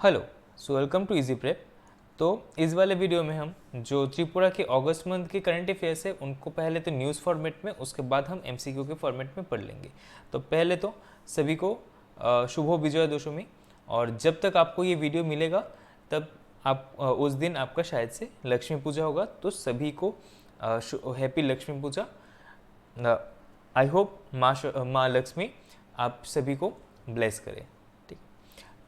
Hello, so welcome to easy prep. तो इस वाले वीडियो में हम जो त्रिपुरा के अगस्त मंथ के करंट अफेयर्स है उनको पहले तो न्यूज़ फॉर्मेट में, उसके बाद हम एमसीक्यू के फॉर्मेट में पढ़ लेंगे। तो पहले तो सभी को शुभ विजय दशमी। और जब तक आपको ये वीडियो मिलेगा तब आप उस दिन आपका शायद से लक्ष्मी पूजा होगा, तो सभी को happy Lakshmi Puja. I hope माँ लक्ष्मी आप सभी को ब्लेस करे। ठीक,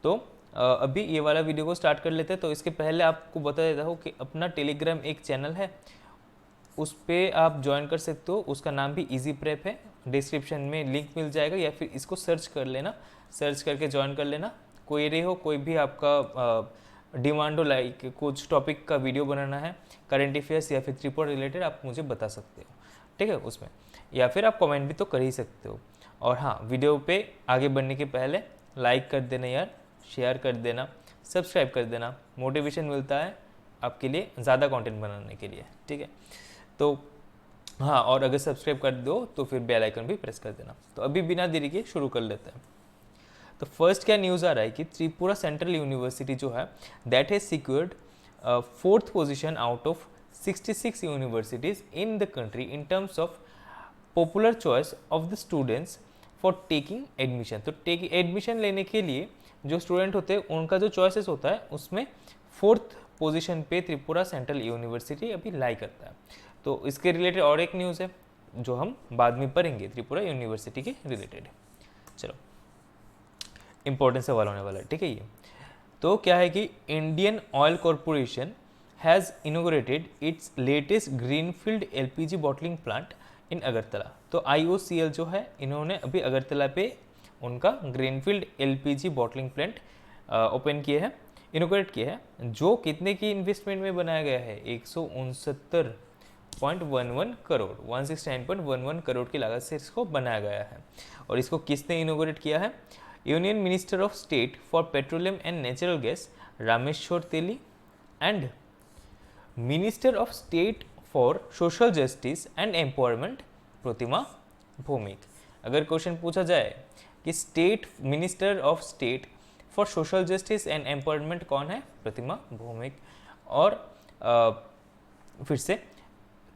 तो अभी ये वाला वीडियो को स्टार्ट कर लेते हैं। तो इसके पहले आपको बता देता हूँ कि अपना टेलीग्राम एक चैनल है, उस पर आप ज्वाइन कर सकते हो। उसका नाम भी इजी प्रेप है, डिस्क्रिप्शन में लिंक मिल जाएगा, या फिर इसको सर्च कर लेना, सर्च करके ज्वाइन कर लेना। क्वेरी हो, कोई भी आपका डिमांड हो, लाइक कुछ टॉपिक का वीडियो बनाना है, करंट अफेयर्स या फिर त्रिपुरा रिलेटेड, आप मुझे बता सकते हो। ठीक है, उसमें या फिर आप कमेंट भी तो कर ही सकते हो। और हाँ, वीडियो पे आगे बढ़ने के पहले लाइक कर देना यार, शेयर कर देना, सब्सक्राइब कर देना, मोटिवेशन मिलता है आपके लिए ज़्यादा कंटेंट बनाने के लिए। ठीक है, तो हाँ, और अगर सब्सक्राइब कर दो तो फिर बेल आइकन भी प्रेस कर देना। तो अभी बिना देरी के शुरू कर लेते हैं। तो फर्स्ट क्या न्यूज़ आ रहा है कि त्रिपुरा सेंट्रल यूनिवर्सिटी जो है that has secured 4th position out of 66 universities in the country in terms of popular choice of the students for taking admission. तो एडमिशन लेने के लिए जो स्टूडेंट होते हैं उनका जो चॉइसेस होता है उसमें 4th पोजीशन पे त्रिपुरा सेंट्रल यूनिवर्सिटी अभी लाई करता है। तो इसके रिलेटेड और एक न्यूज़ है जो हम बाद में पढ़ेंगे, त्रिपुरा यूनिवर्सिटी के रिलेटेड। चलो, इंपॉर्टेंट सवाल होने वाला है। ठीक है, ये तो क्या है कि Indian oil corporation has inaugurated it's latest greenfield LPG bottling plant in Agartala. तो IOCL जो है, इन्होंने अभी अगरतला पे उनका greenfield LPG bottling plant open किए हैं, इनोग्रेट किए हैं, जो कितने की इन्वेस्टमेंट में बनाया गया है? 169.11 करोड़, 169.11 करोड़ की लागत से इसको बनाया गया है। और इसको किसने इनोग्रेट किया है? Union minister of state for petroleum and natural gas Rameswar Teli and minister of state for social justice and empowerment Pratima Bhoumik. अगर क्वेश्चन पूछा जाए कि state minister of state for social justice and empowerment कौन है? प्रतिमा भौमिक। और फिर से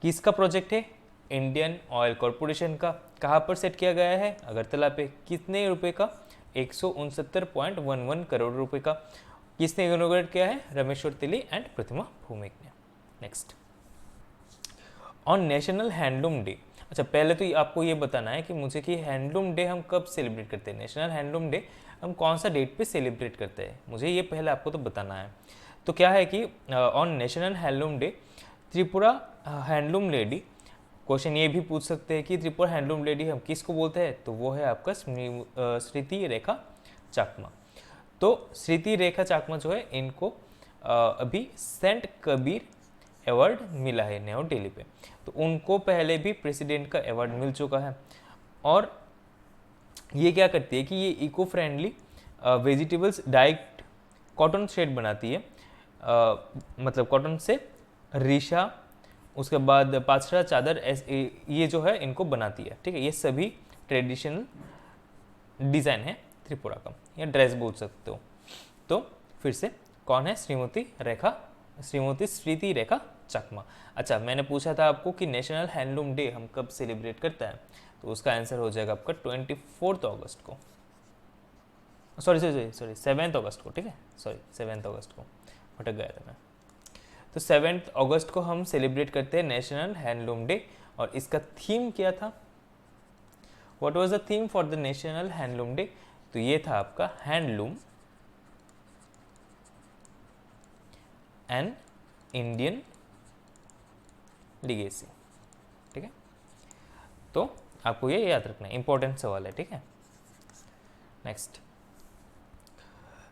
किसका प्रोजेक्ट है? इंडियन ऑयल कॉरपोरेशन का। कहाँ पर सेट किया गया है? अगरतला पे। कितने रुपए का? 169.11 करोड़ रुपए का। किसने इनोग्रेट किया है? रामेश्वर तेली एंड प्रतिमा भौमिक ने। Next, on national handloom day. अच्छा, पहले तो आपको ये बताना है कि मुझे कि हैंडलूम डे हम कब सेलिब्रेट करते हैं, नेशनल हैंडलूम डे हम कौन सा डेट पे सेलिब्रेट करते हैं, मुझे ये पहले आपको तो बताना है। तो क्या है कि on national handloom day Tripura handloom lady, question ये भी पूछ सकते हैं कि त्रिपुरा हैंडलूम लेडी हम किसको बोलते हैं? तो वो है आपका स्मृति रेखा चाकमा। तो स्मृति रेखा चाकमा जो है, इनको अभी सेंट कबीर अवार्ड मिला है न्यू दिल्ली पे। तो उनको पहले भी प्रेसिडेंट का अवार्ड मिल चुका है। और ये क्या करती है कि ये eco friendly vegetables dyed cotton thread बनाती है, मतलब कॉटन से रेशा, उसके बाद पाचड़ा, चादर, ये जो है इनको बनाती है। ठीक है, ये सभी ट्रेडिशनल डिज़ाइन है त्रिपुरा का, या ड्रेस बोल सकते हो। तो फिर से कौन है? श्रीमती स्मृति रेखा चाकमा। अच्छा, मैंने पूछा था आपको कि नेशनल हैंडलूम डे हम कब सेलिब्रेट करता है, तो उसका आंसर हो जाएगा आपका 24 अगस्त को। सॉरी 7 अगस्त को। ठीक है, सॉरी 7 अगस्त को, भटक गया था मैं। तो 7 अगस्त को हम सेलिब्रेट करते हैं नेशनल हैंडलूम डे। और इसका थीम क्या था? What was the theme for the national handloom day? तो ये था आपका हैंडलूम एंड इंडियन लीगेसी। ठीक है, तो आपको ये याद रखना है, इंपॉर्टेंट सवाल है। ठीक है, next,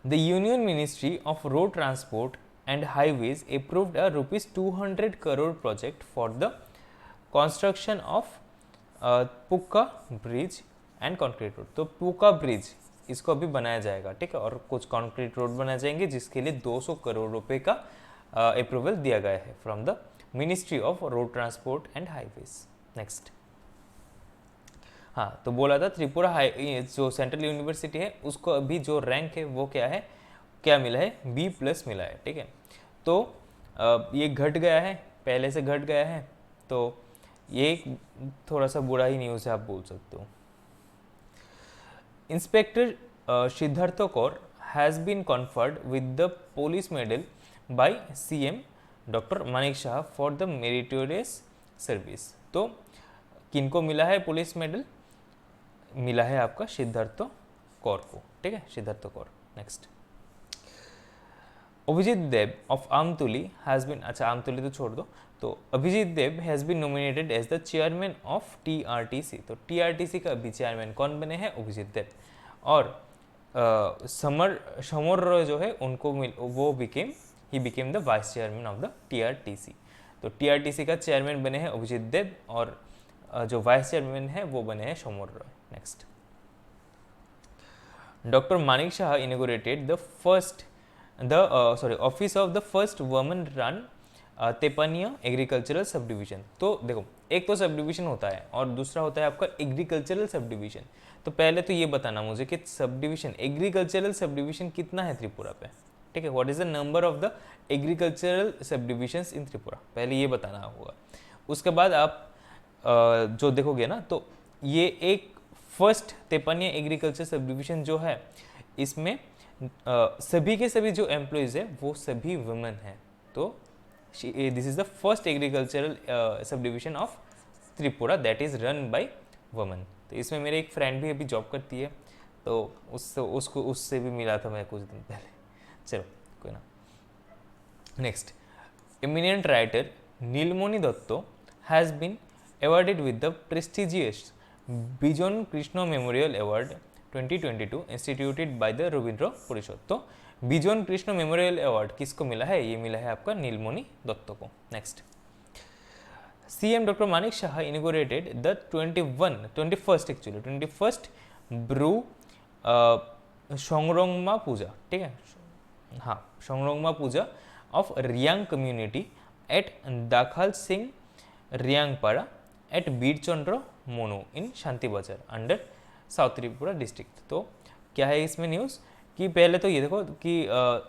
the union ministry of road transport and highways approved a rupees 200 crore project for the construction of pucca bridge and concrete road. तो पुक्का ब्रिज इसको अभी बनाया जाएगा। ठीक है, और कुछ कंक्रीट रोड बनाए जाएंगे जिसके लिए 200 करोड़ रुपए का अप्रूवल दिया गया है from the ministry of road transport and highways. Next, हाँ, तो बोला था त्रिपुरा जो सेंट्रल यूनिवर्सिटी है उसको अभी जो रैंक है वो क्या है? क्या मिला है, B+ मिला है, ठीक है। तो ये घट गया है, पहले से घट गया है, तो ये एक थोड़ा सा बुरा ही न्यूज़ है, आप बोल सकते हो। Inspector Siddharth Kaur has been conferred with the police medal by CM doctor Manik Saha for the meritorious service. तो किनको मिला है पुलिस मेडल, मिला है आपका सिद्धार्थ कौर को, ठीक है, Siddharth Kaur. Next, Abhijit Dev of Amtuli has been, अच्छा आमतुली तो छोड़ दो, तो Abhijit Dev has been nominated as the chairman of TRTC। तो TRTC का अभी चेयरमैन कौन बने हैं, अभिजीत देव। और समर जो है उनको वो he became the vice chairman of the TRTC। तो TRTC का चेयरमैन बने हैं अभिजीत देव और जो वाइस चेयरमैन है वो बने हैं Samar Roy. Next, doctor Manik Saha inaugurated office of the first woman run Tepania agricultural sub division. तो देखो, एक तो सब डिवीजन होता है और दूसरा होता है आपका एग्रीकल्चरल सब डिवीजन। तो पहले तो ये बताना मुझे कि sub division, agricultural sub division कितना है त्रिपुरा पे, ठीक है, what is the number of the agricultural सब डिविजन्स इन त्रिपुरा, पहले ये बताना होगा। उसके बाद आप जो देखोगे ना, तो ये एक फर्स्ट तेपनिया एग्रीकल्चर सब डिवीजन जो है, इसमें सभी के सभी जो एम्प्लॉयज़ है वो सभी वुमेन हैं। तो this is the first agricultural sub division of Tripura that is run by women. तो इसमें मेरे एक फ्रेंड भी अभी जॉब करती है, तो उससे भी मिला था मैं कुछ दिन पहले। चलो कोई ना। Next, eminent writer Nilmani Dutta has been awarded with the prestigious Bijon Krishna Memorial Award 2022 instituted by the Ravindra Parishad. तो बिजोन कृष्ण मेमोरियल अवार्ड किसको मिला है, ये मिला है आपका नीलमणि दत्तो को। Next, CM doctor Manik Saha inaugurated the 21st Bru Sangrongma Puja, ठीक है, हाँ, Sangrongma Puja of Reang community at Dakhal Singh Reangpara at Birchandra Manu in Shanti Bazar under south Tripura district. तो क्या है इसमें न्यूज़ कि पहले तो ये देखो कि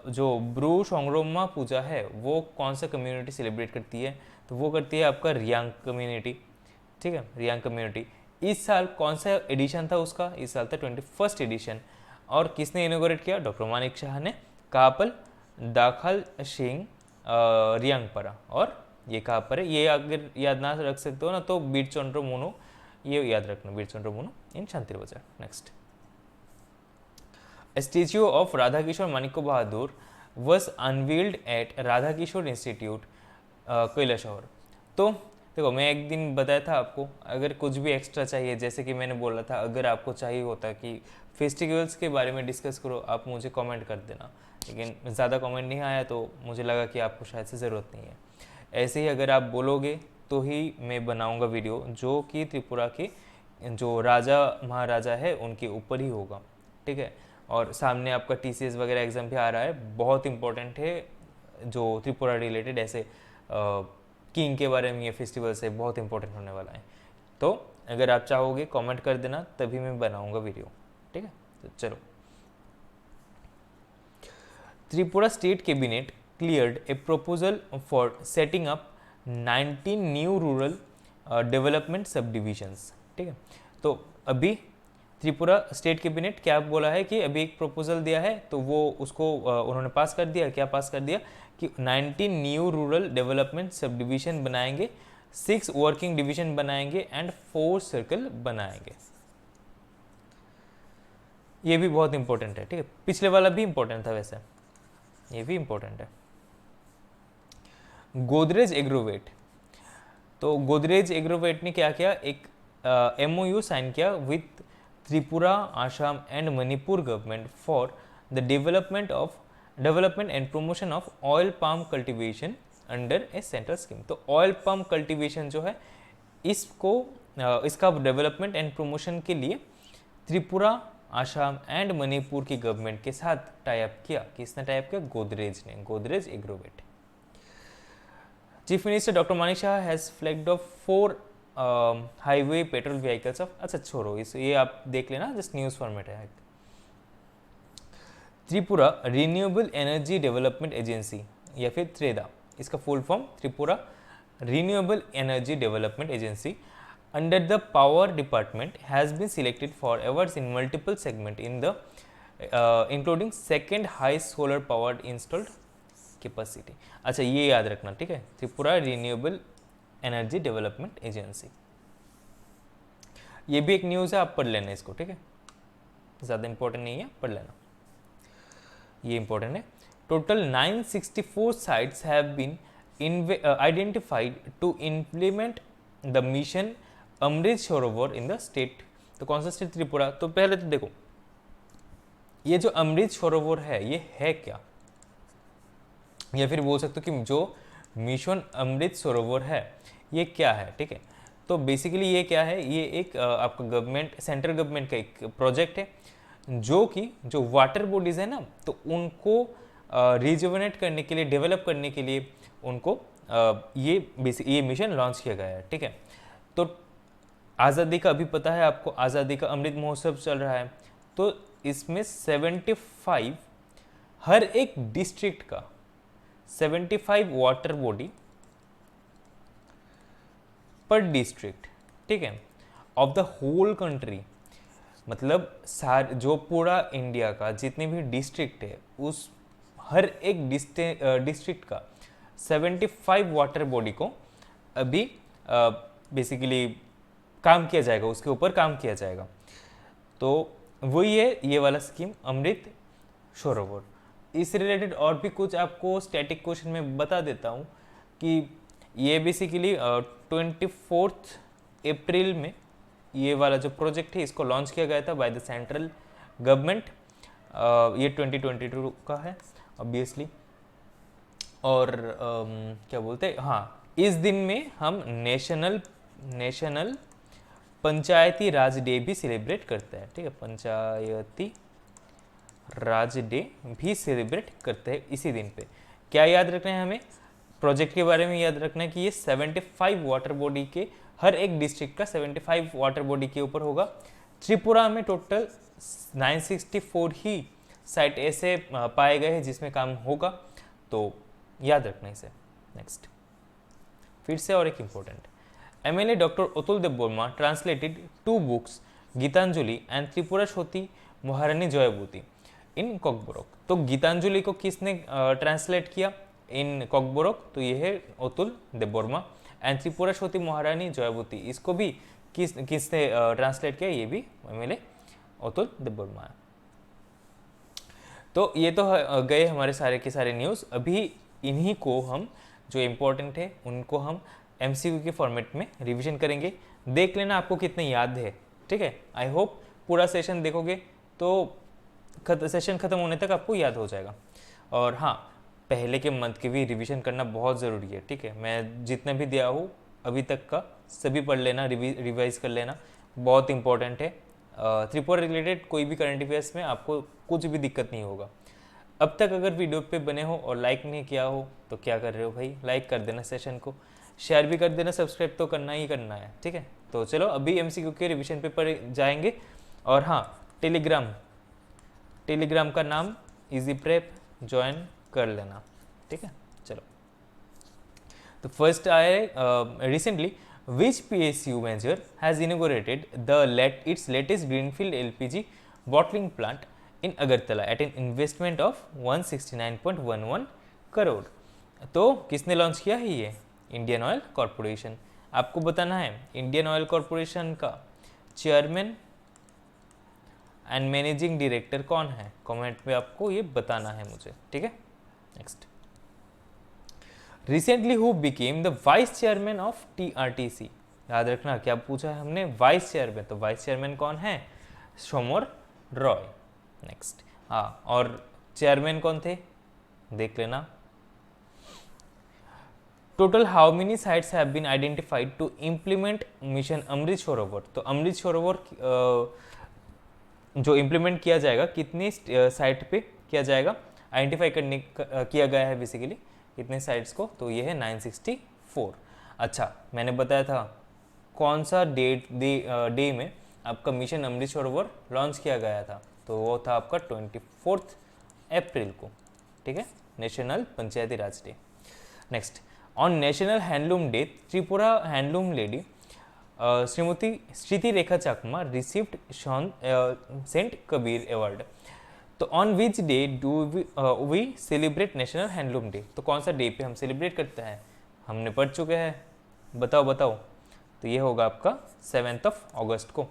जो ब्रू संग्रोमा पूजा है वो कौन सा कम्युनिटी सेलिब्रेट करती है, तो वो करती है आपका रियांग कम्युनिटी, ठीक है, रियांग कम्युनिटी। इस साल कौन सा एडिशन था उसका, इस साल था 21st एडिशन। और किसने इनोग्रेट किया, डॉक्टर मानिक शाह ने। कापल दाखल सिंह रियांगपाड़ा, और ये कहाँ पर है, ये अगर याद ना रख सकते हो ना तो बीरचंद्र मोनू, ये याद रखना, Birchandra Manu in Shanti Bazar. Next, statue of Radha Kishore Manikya Bahadur was unveiled at Radha Kishore institute Kailashahar. तो देखो, मैं एक दिन बताया था आपको, अगर कुछ भी एक्स्ट्रा चाहिए, जैसे कि मैंने बोला था, अगर आपको चाहिए होता कि फेस्टिवल्स के बारे में डिस्कस करो, आप मुझे कमेंट कर देना, लेकिन ज़्यादा कमेंट नहीं आया तो मुझे लगा कि आपको शायद से ज़रूरत नहीं है। ऐसे ही अगर आप बोलोगे तो ही मैं बनाऊंगा वीडियो जो कि त्रिपुरा के जो राजा महाराजा है उनके ऊपर ही होगा, ठीक है। और सामने आपका TCS वगैरह एग्जाम भी आ रहा है, बहुत इंपॉर्टेंट है, जो त्रिपुरा रिलेटेड ऐसे किंग के बारे में, ये फेस्टिवल से बहुत इंपॉर्टेंट होने वाला है। तो अगर आप चाहोगे कमेंट कर देना, तभी मैं बनाऊंगा वीडियो, ठीक है। तो चलो, Tripura state cabinet cleared a proposal for setting up 19 new rural development subdivisions, ठीक है। तो अभी त्रिपुरा स्टेट कैबिनेट क्या बोला है कि अभी एक प्रपोजल दिया है, तो वो उसको उन्होंने पास कर दिया। क्या पास कर दिया कि 19 new rural development sub division बनाएंगे, 6 वर्किंग डिवीजन बनाएंगे एंड 4 सर्कल बनाएंगे। ये भी बहुत इंपॉर्टेंट है, ठीक है, पिछले वाला भी इंपॉर्टेंट था, वैसे ये भी इंपॉर्टेंट है। गोदरेज एग्रोवेट, तो गोदरेज एग्रोवेट ने क्या किया, एक MOU साइन किया with Tripura, Assam and Manipur government for the development and promotion of oil palm cultivation under A central scheme. तो ऑयल पाम कल्टीवेशन जो है इसका डेवलपमेंट एंड प्रमोशन के लिए त्रिपुरा, आसाम एंड मणिपुर की गवर्नमेंट के साथ टाई अप किया। किसने टाई अप किया, गोदरेज ने, Godrej Agrovet. Chief minister doctor Manik Shah has flagged of 4 highway petrol vehicles of, अच्छा छोड़ो, ये आप देख लेना, जस्ट न्यूज़ फॉर्मेट है। Tripura renewable energy development agency या फिर त्रेदा, इसका full form Tripura renewable energy development agency under the power department has been selected for awards in multiple segment in the including second highest solar powered installed capacity. अच्छा ये याद रखना, ठीक है, Tripura renewable energy development agency, ये भी एक news है, आप पढ़ लेना इसको, ठीक है, ज़्यादा इंपॉर्टेंट नहीं है, पढ़ लेना, ये इंपॉर्टेंट है। Total 964 sites have been identified to implement the mission Amrit Sarovar in the state. तो कौन सा स्टेट? त्रिपुरा। तो पहले तो देखो ये जो अमृत सरोवर है ये है क्या, या फिर बोल सकते हो कि जो मिशन अमृत सरोवर है ये क्या है, ठीक है। तो बेसिकली ये क्या है, ये एक आपका गवर्नमेंट, सेंट्रल गवर्नमेंट का एक प्रोजेक्ट है जो कि जो वाटर बॉडीज है ना, तो उनको रिजुवेनेट करने के लिए, डेवलप करने के लिए उनको ये मिशन लॉन्च किया गया है, ठीक है। तो आज़ादी का अभी पता है आपको, आज़ादी का अमृत महोत्सव चल रहा है, तो इसमें 75 हर एक डिस्ट्रिक्ट का 75 वाटर बॉडी पर डिस्ट्रिक्ट, ठीक है, ऑफ द होल कंट्री, मतलब जो पूरा इंडिया का जितने भी डिस्ट्रिक्ट है उस हर एक डिस्ट्रिक्ट का 75 वाटर बॉडी को अभी बेसिकली काम किया जाएगा, उसके ऊपर काम किया जाएगा। तो वही है ये वाला स्कीम अमृत सरोवर। इस रिलेटेड और भी कुछ आपको स्टैटिक क्वेश्चन में बता देता हूँ कि ये बेसिकली 24 अप्रैल में ये वाला जो प्रोजेक्ट है इसको लॉन्च किया गया था बाय द सेंट्रल गवर्नमेंट। ये 2022 का है ऑब्वियसली। और क्या बोलते हैं, हाँ, इस दिन में हम नेशनल पंचायती राज डे भी सेलिब्रेट करते हैं, ठीक है, पंचायती राज डे भी सेलिब्रेट करते हैं इसी दिन पे। क्या याद रखना है हमें? प्रोजेक्ट के बारे में याद रखना है कि ये 75 वाटर बॉडी के, हर एक डिस्ट्रिक्ट का 75 वाटर बॉडी के ऊपर होगा। त्रिपुरा में टोटल 964 ही साइट ऐसे पाए गए हैं जिसमें काम होगा, तो याद रखना इसे। नेक्स्ट, फिर से और एक important, MLA doctor Atul Debbarma translated 2 books Gitanjali and Tripura Shroti Maharani Jayavati इन कॉकबोरोक। तो गीतांजलि को किसने ट्रांसलेट किया इन कॉकबोरोक? तो ये है अतुल देवबर्मा। एंड त्रिपुरा श्रोती महारानी जयवती, इसको भी किसने ट्रांसलेट किया? ये भी MLA अतुल देवबर्मा है। तो ये तो गए हमारे सारे के सारे न्यूज़। अभी इन्हीं को हम जो इम्पोर्टेंट है उनको हम MCQ के फॉर्मेट में रिवीजन करेंगे। देख लेना आपको कितने याद है, ठीक है। आई होप पूरा सेशन देखोगे तो सेशन ख़त्म होने तक आपको याद हो जाएगा। और हाँ, पहले के मंथ के भी रिवीजन करना बहुत ज़रूरी है, ठीक है। मैं जितना भी दिया हूँ अभी तक का सभी पढ़ लेना, रिवाइज कर लेना, बहुत इंपॉर्टेंट है। त्रिपुरा रिलेटेड कोई भी करंट अफेयर्स में आपको कुछ भी दिक्कत नहीं होगा। अब तक अगर वीडियो पे बने हो और लाइक नहीं किया हो तो क्या कर रहे हो भाई? लाइक कर देना सेशन को, शेयर भी कर देना, सब्सक्राइब तो करना ही करना है, ठीक है। तो चलो अभी MCQ के रिवीजन पे पढ़ जाएंगे। और हाँ, टेलीग्राम का नाम इजी प्रेप ज्वाइन कर लेना, ठीक है। चलो, तो फर्स्ट आए recently which PSU measure has inaugurated its latest greenfield LPG bottling plant in Agartala at an investment of 169.11 crore. तो किसने लॉन्च किया है ये? Indian oil corporation. आपको बताना है इंडियन ऑयल कॉरपोरेशन का चेयरमैन एंड मैनेजिंग डायरेक्टर कौन है, कमेंट में आपको ये बताना है मुझे, ठीक है। Next, recently who became the vice chairman of TRTC। याद रखना क्या पूछा है हमने, वाइस चेयरमैन। तो वाइस चेयरमैन कौन है? सोमर रॉय। नेक्स्ट, हाँ, और चेयरमैन कौन थे देख लेना। Total how many sites have been identified to implement mission Amrit Sarovar. तो अमृत सरोवर जो इम्प्लीमेंट किया जाएगा कितनी साइट पे किया जाएगा, आइडेंटिफाई करने किया गया है बेसिकली कितने साइट्स को? तो ये है 964। अच्छा, मैंने बताया था कौन सा डे में आपका मिशन अमृत सरोवर लॉन्च किया गया था, तो वो था आपका 24 अप्रैल को, ठीक है, national Panchayati Raj day. Next, on national handloom day Tripura handloom lady Shrimati Shriti Rekha Chakma received saint Kabir award. तो on which day do we celebrate national handloom day, तो कौन सा डे पे हम सेलिब्रेट करते हैं, हमने पढ़ चुके हैं, बताओ बताओ। तो ये होगा आपका 7 अगस्त को,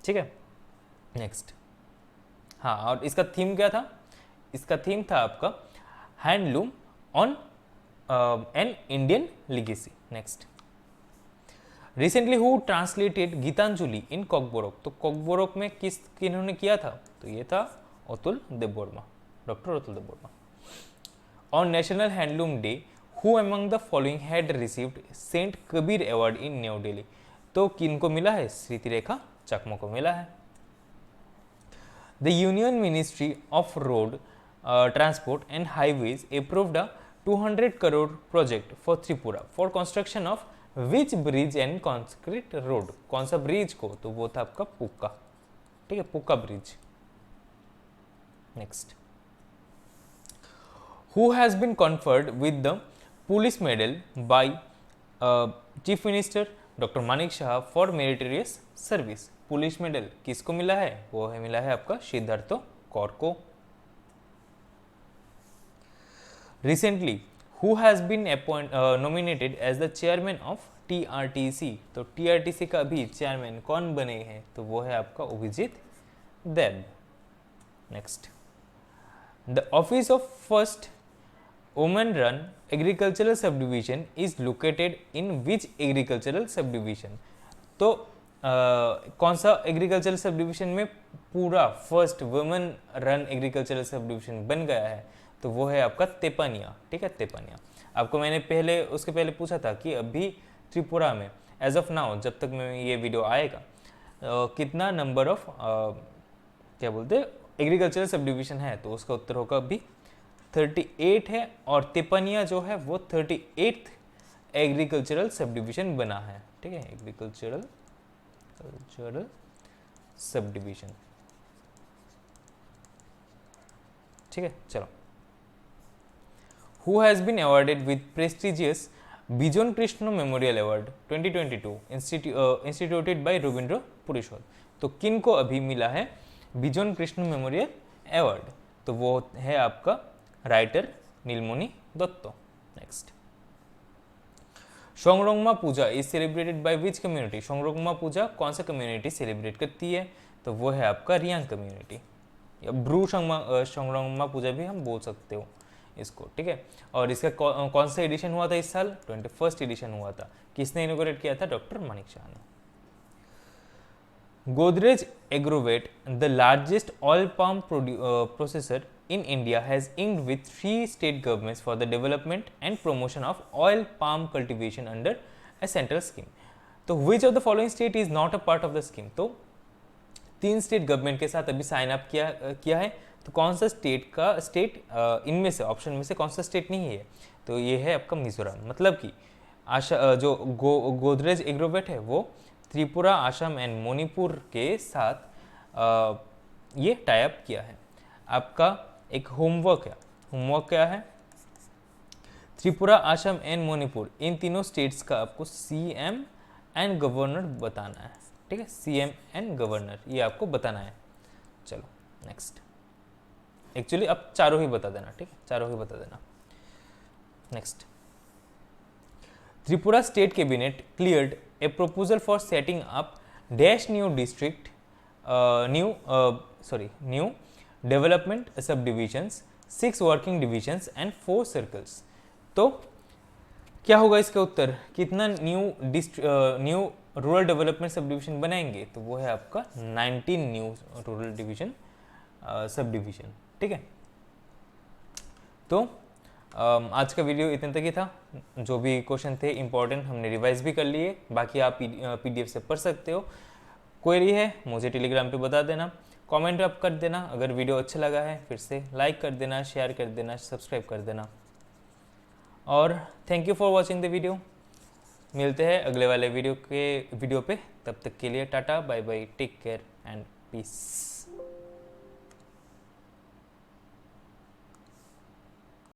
ठीक है। नेक्स्ट, हाँ, और इसका थीम क्या था, इसका थीम था आपका handloom on an Indian legacy. Next, recently who translated Gitanjali in Kokborok, तो कॉकबोरोक में किन्होंने किया था, तो ये था Atul Debbarma, doctor Atul Debbarma. On national handloom day who among the following had received saint Kabir award in New Delhi, तो किनको मिला है, श्रीति रेखा चाकमा को मिला है। The union ministry of road transport and highways approved a 200 crore project for Tripura for construction of which bridge and concrete road, कौन सा bridge को, तो वो था आपका पुक्का, ठीक है, pucca bridge. Next, who has been conferred with the police medal by chief minister doctor Manik Saha for meritorious service, police medal किसको मिला है, वो है मिला है आपका सिद्धार्थ कौर को। Recently who has been nominated as the chairman of TRTC, तो TRTC का भी चेयरमैन कौन बने हैं, तो वो है आपका Abhijit Deb. Next, the office of first women run agricultural sub division is located in which agricultural sub division, तो कौन सा एग्रीकल्चरल सब डिविजन में पूरा first women run agricultural sub division बन गया है, तो वो है आपका तेपानिया, ठीक है, तेपानिया। आपको मैंने उसके पहले पूछा था कि अभी त्रिपुरा में एज ऑफ नाउ, जब तक में ये वीडियो आएगा, कितना नंबर ऑफ क्या बोलते हैं एग्रीकल्चरल सब डिविजन है, तो उसका उत्तर होगा अभी 38 है, और तेपानिया जो है वो 38th एग्रीकल्चरल सब डिविजन बना है, ठीक है, एग्रीकल्चरल सब डिविजन, ठीक है। चलो, who has been awarded with prestigious Bijon Krishna memorial award 2022 instituted by Rabindra Parishad, तो किन को अभी मिला है बिजोन कृष्ण मेमोरियल अवार्ड, तो वो है आपका writer Nilmani Dutta. Next, Sangrongma Puja is celebrated by which community, Sangrongma Puja कौन सा कम्युनिटी सेलिब्रेट करती है, तो वो है आपका रियांग कम्युनिटी, या ब्रू संग्रोंगमा पूजा भी हम बोल सकते हो इसको, ठीक है। और इसका कौन सा एडिशन हुआ था इस साल, 21st एडिशन हुआ था, किसने इनोग्रेट किया था, डॉक्टर मानिक शाह ने। Godrej Agrovet the largest oil palm processor in India has inked with 3 state governments for the development and promotion of oil palm cultivation under a central scheme, तो which of the following state is not a part of the scheme, तो 3 state government के साथ अभी sign up किया है, तो कौन सा स्टेट इनमें से ऑप्शन में से कौन सा स्टेट नहीं है, तो ये है आपका मिजोरम, मतलब कि जो गोदरेज एग्रोवेट है वो त्रिपुरा, असम एंड मणिपुर के साथ ये टाई अप किया है। आपका एक होमवर्क क्या है, त्रिपुरा, असम एंड मणिपुर इन तीनों स्टेट्स का आपको CM एंड गवर्नर बताना है, ठीक है, CM एंड गवर्नर ये आपको बताना है। चलो नेक्स्ट, एक्चुअली अब चारों ही बता देना, ठीक है, चारों ही बता देना। Next, Tripura state cabinet cleared a proposal for setting up dash new district new development sub divisions, 6 working divisions and 4 circles, तो क्या होगा इसका उत्तर, कितना new rural development sub division बनाएंगे, तो वो है आपका 19 new rural division sub division, ठीक है। तो आज का वीडियो इतने तक ही था, जो भी क्वेश्चन थे इंपॉर्टेंट हमने रिवाइज भी कर लिए, बाकी आप PDF से पढ़ सकते हो। क्वेरी है मुझे टेलीग्राम पे बता देना, कमेंट अप कर देना, अगर वीडियो अच्छा लगा है फिर से लाइक कर देना, शेयर कर देना, सब्सक्राइब कर देना, और thank you for watching the video. मिलते हैं अगले वाले वीडियो पे, तब तक के लिए tata bye bye, take care and piece.